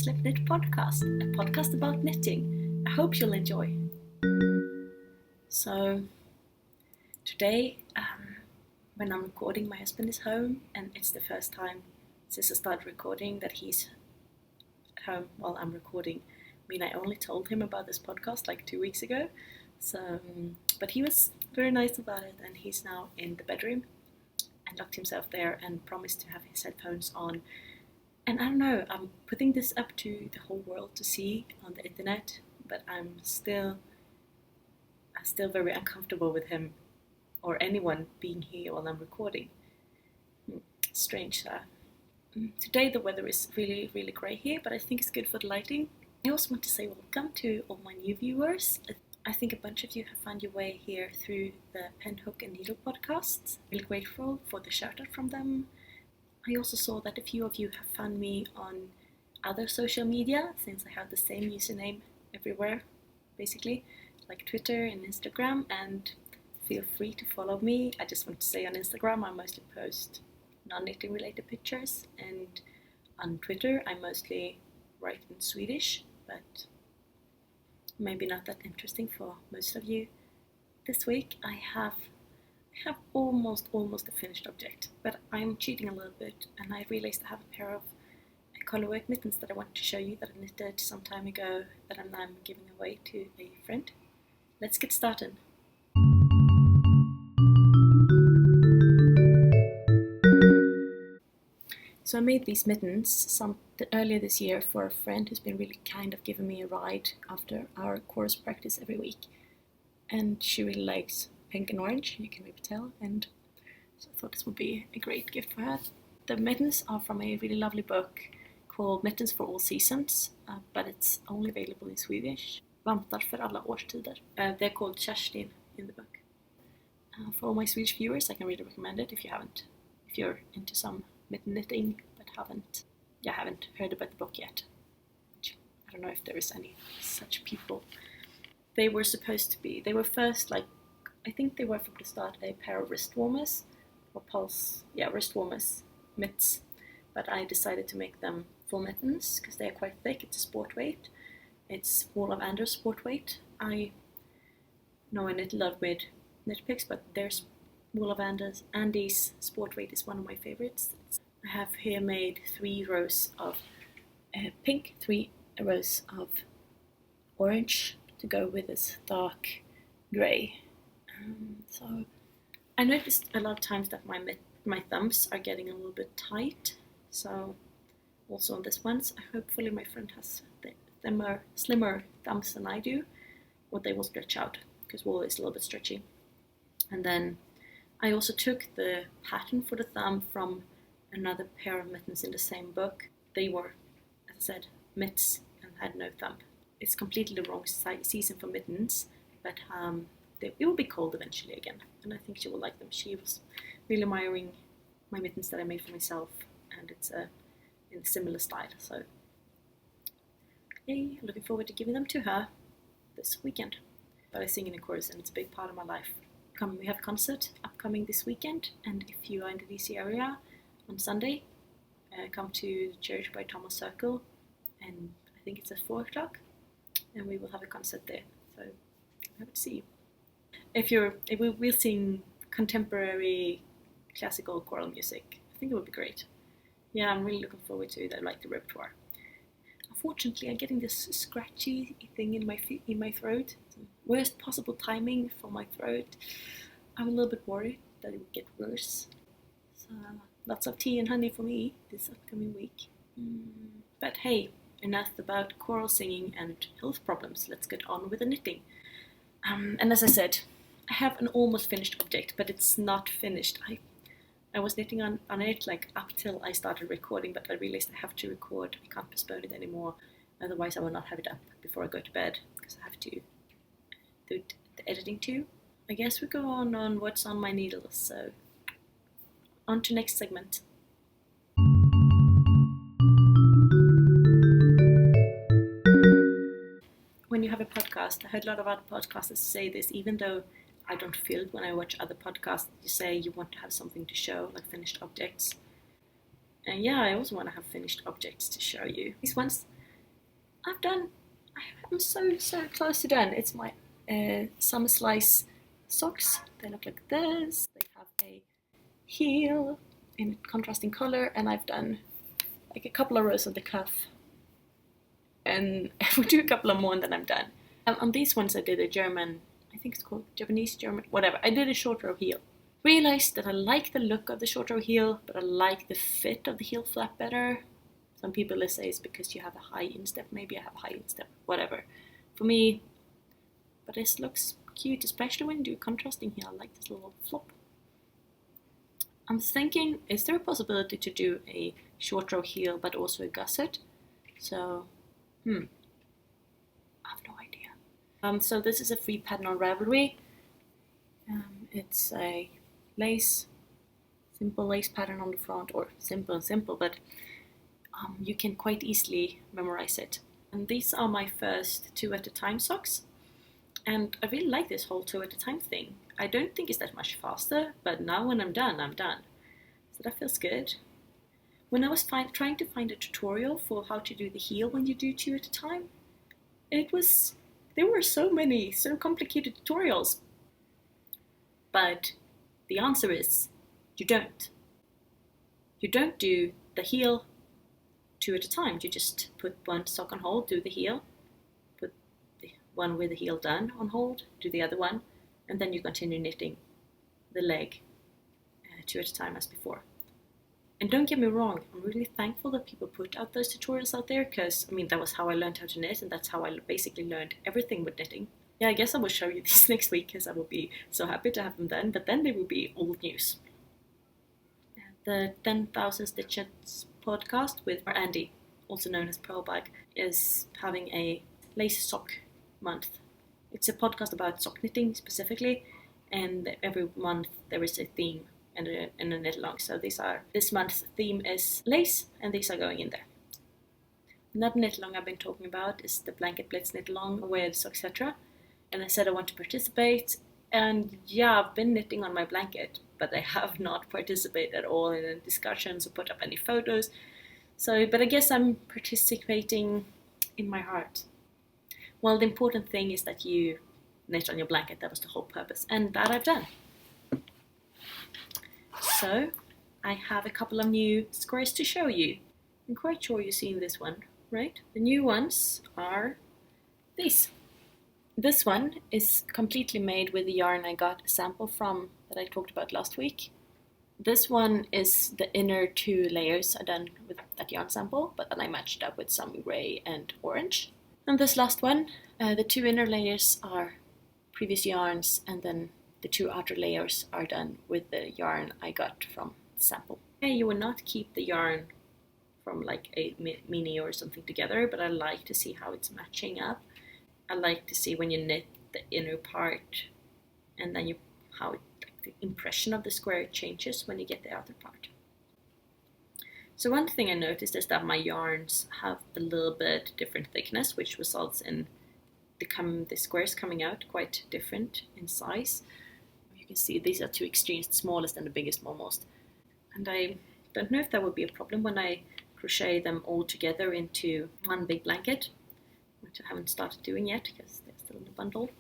Sleep Knit podcast, a podcast about knitting. I hope you'll enjoy. So, today, when I'm recording, my husband is home, and it's the first time since I started recording that he's at home while I'm recording. I mean, I only told him about this podcast like 2 weeks ago, so but he was very nice about it, and he's now in the bedroom and locked himself there and promised to have his headphones on. And I don't know, I'm putting this up to the whole world to see on the internet, but I'm still very uncomfortable with him or anyone being here while I'm recording. Strange. Today the weather is really, really grey here, but I think it's good for the lighting. I also want to say welcome to all my new viewers. I think a bunch of you have found your way here through the Pen, Hook and Needle podcasts. I'm really grateful for the shout out from them. I also saw that a few of you have found me on other social media, since I have the same username everywhere, basically, like Twitter and Instagram, and feel free to follow me. I just want to say on Instagram I mostly post non-knitting related pictures, and on Twitter I mostly write in Swedish, but maybe not that interesting for most of you. This week I have almost a finished object, but I'm cheating a little bit, and I realized I have a pair of colorwork mittens that I want to show you that I knitted some time ago that I'm now giving away to a friend. Let's get started. So I made these mittens earlier this year for a friend who's been really kind of giving me a ride after our chorus practice every week, and she really likes pink and orange, you can maybe tell, and so I thought this would be a great gift for her. The mittens are from a really lovely book called Mittens for All Seasons, but it's only available in Swedish. Vantar för alla årstider. They're called Kerstin in the book. For all my Swedish viewers, I can really recommend it if you're into some mitten knitting but haven't heard about the book yet. I don't know if there is any such people. They were first, I think they were from the start a pair of wrist warmers, mitts, but I decided to make them full mittens because they are quite thick. It's a sport weight. It's Waterlily sport weight. I know I knit a lot with knit picks, but there's Andy's sport weight is one of my favorites. I have here made 3 rows of pink, 3 rows of orange to go with this dark grey. So I noticed a lot of times that my thumbs are getting a little bit tight, so also on this one, so hopefully my friend has slimmer thumbs than I do, or they will stretch out, because wool is a little bit stretchy. And then I also took the pattern for the thumb from another pair of mittens in the same book. They were, as I said, mitts and had no thumb. It's completely the wrong season for mittens, but it will be cold eventually again, and I think she will like them. She was really admiring my mittens that I made for myself, and it's in a similar style, so yay, looking forward to giving them to her this weekend. But I sing in a chorus, and it's a big part of my life. We have a concert upcoming this weekend, and if you are in the DC area on Sunday, come to the church by Thomas Circle, and I think it's at 4 o'clock, and we will have a concert there, so I hope to see you. We'll sing contemporary classical choral music. I think it would be great. Yeah, I'm really looking forward to it. I like the repertoire. Unfortunately, I'm getting this scratchy thing in my throat. Worst possible timing for my throat. I'm a little bit worried that it would get worse. So lots of tea and honey for me this upcoming week. But hey, enough about choral singing and health problems. Let's get on with the knitting. And as I said, I have an almost finished object, but it's not finished. I was knitting on it like up till I started recording, but I realized I have to record. I can't postpone it anymore, otherwise I will not have it up before I go to bed, because I have to do the editing too. I guess we go on what's on my needles, so on to next segment. When you have a podcast, I heard a lot of other podcasters say this, even though I don't feel it when I watch other podcasts. You say you want to have something to show, like finished objects. And yeah, I also want to have finished objects to show you. These ones, I'm so close to done. It's my summer slice socks. They look like this. They have a heel in contrasting color, and I've done like a couple of rows of the cuff, and I will do a couple of more and then I'm done. On these ones I did a German, I think it's called Japanese, German, whatever. I did a short row heel. Realized that I like the look of the short row heel, but I like the fit of the heel flap better. Some people will say it's because you have a high instep. Maybe I have a high instep, whatever. For me, but this looks cute, especially when you do a contrasting heel. I like this little flop. I'm thinking, is there a possibility to do a short row heel but also a gusset? So, I have no idea. So this is a free pattern on Ravelry. It's a lace, simple lace pattern on the front, or simple, but you can quite easily memorize it. And these are my first 2 at a time socks. And I really like this whole 2 at a time thing. I don't think it's that much faster, but now when I'm done, I'm done. So that feels good. When I was trying to find a tutorial for how to do the heel when you do 2 at a time, there were so many, so complicated tutorials. But the answer is, you don't. You don't do the heel 2 at a time. You just put one sock on hold, do the heel, put the one with the heel done on hold, do the other one, and then you continue knitting the leg 2 at a time as before. And don't get me wrong, I'm really thankful that people put out those tutorials out there, because that was how I learned how to knit, and that's how I basically learned everything with knitting. Yeah, I guess I will show you these next week, because I will be so happy to have them then, but then they will be old news. The 10,000 Stitches podcast with Andy, also known as Pearlbag, is having a lace sock month. It's a podcast about sock knitting specifically, and every month there is a theme and a knit along. So this month's theme is lace, and these are going in there. Another knit along I've been talking about is the Blanket Blitz knit along with Sockcetra, and I said I want to participate, and yeah, I've been knitting on my blanket, but I have not participated at all in any discussions or put up any photos. So, but I guess I'm participating in my heart. Well, the important thing is that you knit on your blanket. That was the whole purpose, and that I've done. So, I have a couple of new squares to show you. I'm quite sure you've seen this one, right? The new ones are these. This one is completely made with the yarn I got a sample from that I talked about last week. This one is the inner 2 layers I done with that yarn sample, but then I matched up with some grey and orange. And this last one, the 2 inner layers are previous yarns, and then the 2 outer layers are done with the yarn I got from the sample. You will not keep the yarn from like a mini or something together, but I like to see how it's matching up. I like to see when you knit the inner part, and then how the impression of the square changes when you get the outer part. So one thing I noticed is that my yarns have a little bit different thickness, which results in the squares coming out quite different in size. You can see these are 2 extremes, the smallest and the biggest almost. And I don't know if that would be a problem when I crochet them all together into one big blanket, which I haven't started doing yet because they're still in the bundle.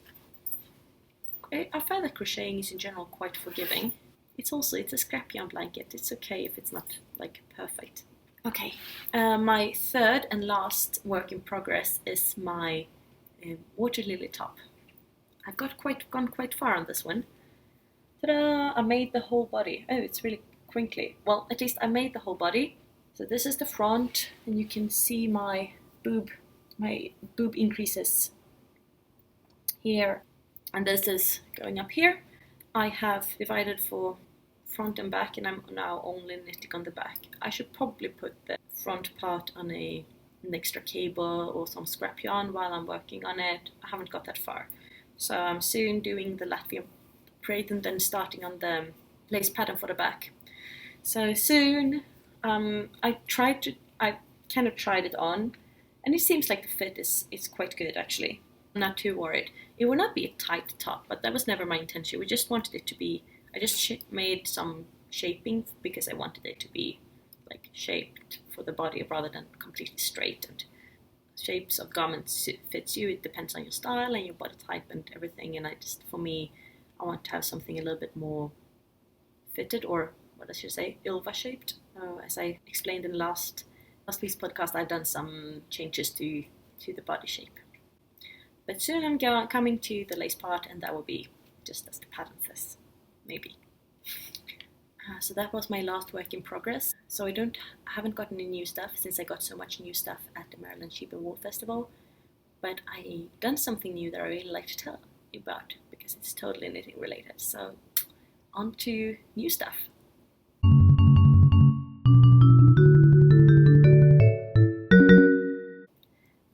I find that crocheting is in general quite forgiving. It's a scrap yarn blanket. It's okay if it's not like perfect. Okay, my third and last work in progress is my Waterlily top. I've gone quite far on this one. Ta-da! I made the whole body. Oh, it's really crinkly. Well, at least I made the whole body. So this is the front, and you can see my boob increases here, and this is going up here. I have divided for front and back, and I'm now only knitting on the back. I should probably put the front part on an extra cable or some scrap yarn while I'm working on it. I haven't got that far. So I'm soon doing the Latvian braid and then starting on the lace pattern for the back. So soon, I kind of tried it on, and it seems like the fit is quite good actually. I'm not too worried. It will not be a tight top, but that was never my intention. We just wanted it to be, I just made some shaping because I wanted it to be like shaped for the body rather than completely straight. And shapes of garments fits you. It depends on your style and your body type and everything. And for me, I want to have something a little bit more fitted, or what I should say, vulva shaped. As I explained in last week's podcast, I've done some changes to the body shape. But soon I'm coming to the lace part, and that will be just as the pattern says, maybe. So that was my last work in progress. So I haven't gotten any new stuff since I got so much new stuff at the Maryland Sheep and Wool Festival. But I done something new that I really like to tell you about because it's totally knitting related. So on to new stuff.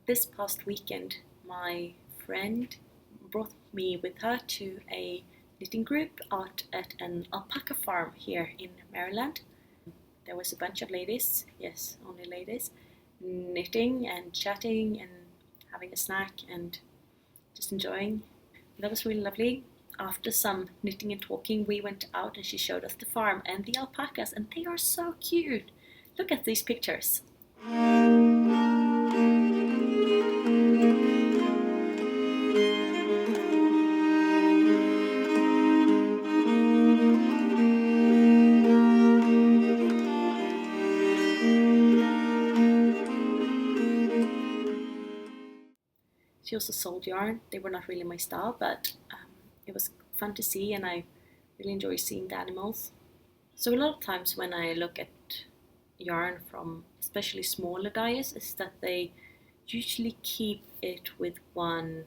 This past weekend, my friend brought me with her to a knitting group out at an alpaca farm here in Maryland. There was a bunch of ladies, yes, only ladies, knitting and chatting and having a snack and just enjoying. That was really lovely. After some knitting and talking, we went out and she showed us the farm and the alpacas, and they are so cute. Look at these pictures. She also sold yarn. They were not really my style, but it was fun to see, and I really enjoy seeing the animals. So a lot of times when I look at yarn from especially smaller dyers, is that they usually keep it with one.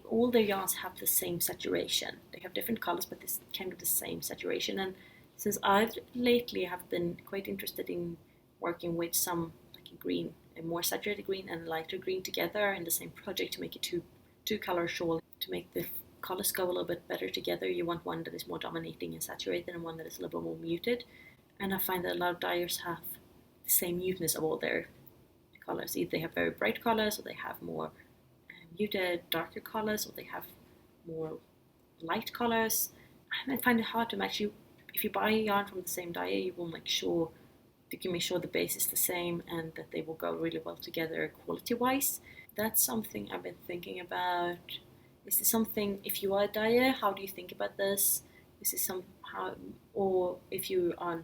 All their yarns have the same saturation. They have different colors, but this kind of the same saturation. And since I've lately have been quite interested in working with some like a green, a more saturated green and lighter green together in the same project to make it two color shawl, to make the colors go a little bit better together, you want one that is more dominating and saturated and one that is a little bit more muted. And I find that a lot of dyers have the same muteness of all their colors. Either they have very bright colors, or they have more muted, darker colors, or they have more light colors. And I find it hard to match. If you buy yarn from the same dyer, you can make sure the base is the same and that they will go really well together quality-wise. That's something I've been thinking about. Is this something, if you are a dyer, how do you think about this? Is this or if you are,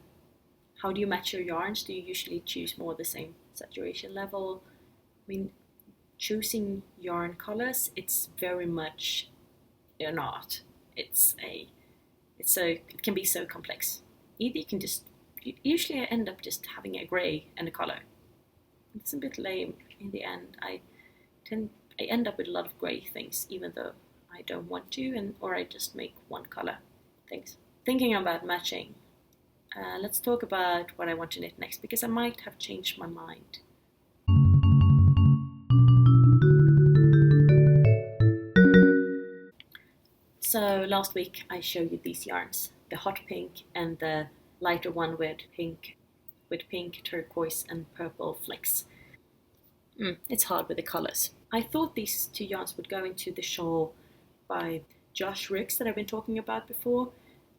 how do you match your yarns? Do you usually choose more the same saturation level? I mean, choosing yarn colors, it's very much an art. It can be so complex. Either you can usually I end up just having a grey and a color. It's a bit lame in the end. I end up with a lot of grey things, even though I don't want to, or I just make one color things. Thinking about matching, let's talk about what I want to knit next, because I might have changed my mind. So last week I showed you these yarns, the hot pink and the lighter one with pink, turquoise and purple flecks. It's hard with the colors. I thought these two yarns would go into the shawl by Ryks that I've been talking about before,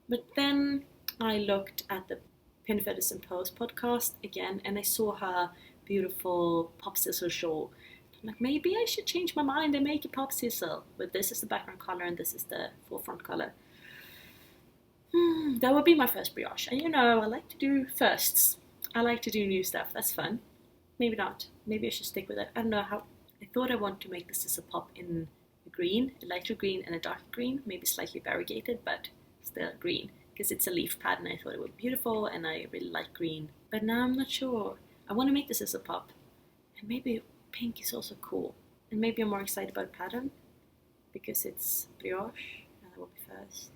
but then I looked at the Pin Feathers and Pearls podcast again, and I saw her beautiful pop sizzle shawl. I'm like, maybe I should change my mind and make a pop sizzle, but this is the background color and this is the forefront color. That would be my first brioche, and I like to do firsts. I like to do new stuff. That's fun. Maybe not. Maybe I should stick with it. I don't know how. I thought I want to make the sizzle pop in a green, a lighter green and a darker green, maybe slightly variegated, but still green, because it's a leaf pattern. I thought it would be beautiful, and I really like green. But now I'm not sure. I want to make the sizzle pop, and maybe pink is also cool. And maybe I'm more excited about pattern because it's brioche, and that will be first.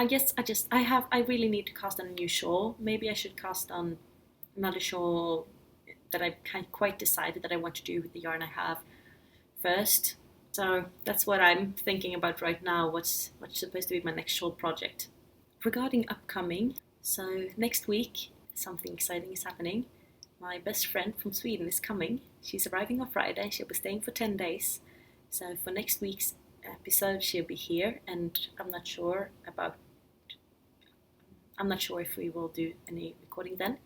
I guess I really need to cast on a new shawl. Maybe I should cast on another shawl that I've quite decided that I want to do with the yarn I have first. So that's what I'm thinking about right now, what's supposed to be my next shawl project. Regarding upcoming, so next week something exciting is happening. My best friend from Sweden is coming. She's arriving on Friday. She'll be staying for 10 days. So for next week's episode she'll be here, and I'm not sure if we will do any recording then.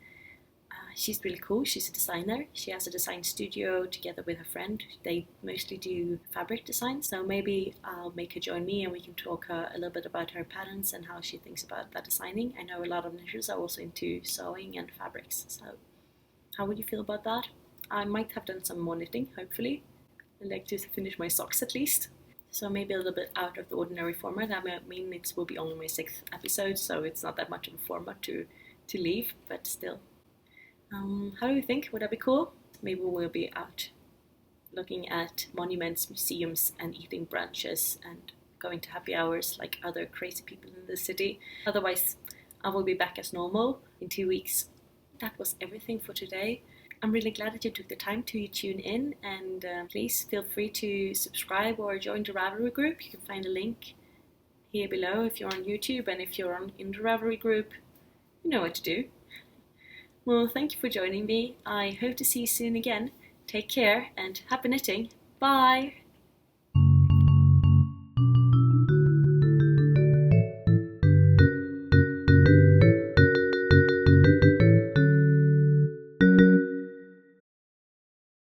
She's really cool. She's a designer. She has a design studio together with her friend. They mostly do fabric design, so maybe I'll make her join me and we can talk a little bit about her patterns and how she thinks about that designing. I know a lot of knitters are also into sewing and fabrics, so how would you feel about that? I might have done some more knitting, hopefully. I'd like to finish my socks at least. So maybe a little bit out of the ordinary format. I mean, it will be only my 6th episode, so it's not that much of a format to leave, but still. How do you think? Would that be cool? Maybe we'll be out looking at monuments, museums, and eating brunches and going to happy hours like other crazy people in the city. Otherwise, I will be back as normal in 2 weeks. That was everything for today. I'm really glad that you took the time to tune in, and please feel free to subscribe or join the Ravelry group. You can find a link here below if you're on YouTube, and if you're in the Ravelry group, you know what to do. Well, thank you for joining me. I hope to see you soon again. Take care and happy knitting. Bye!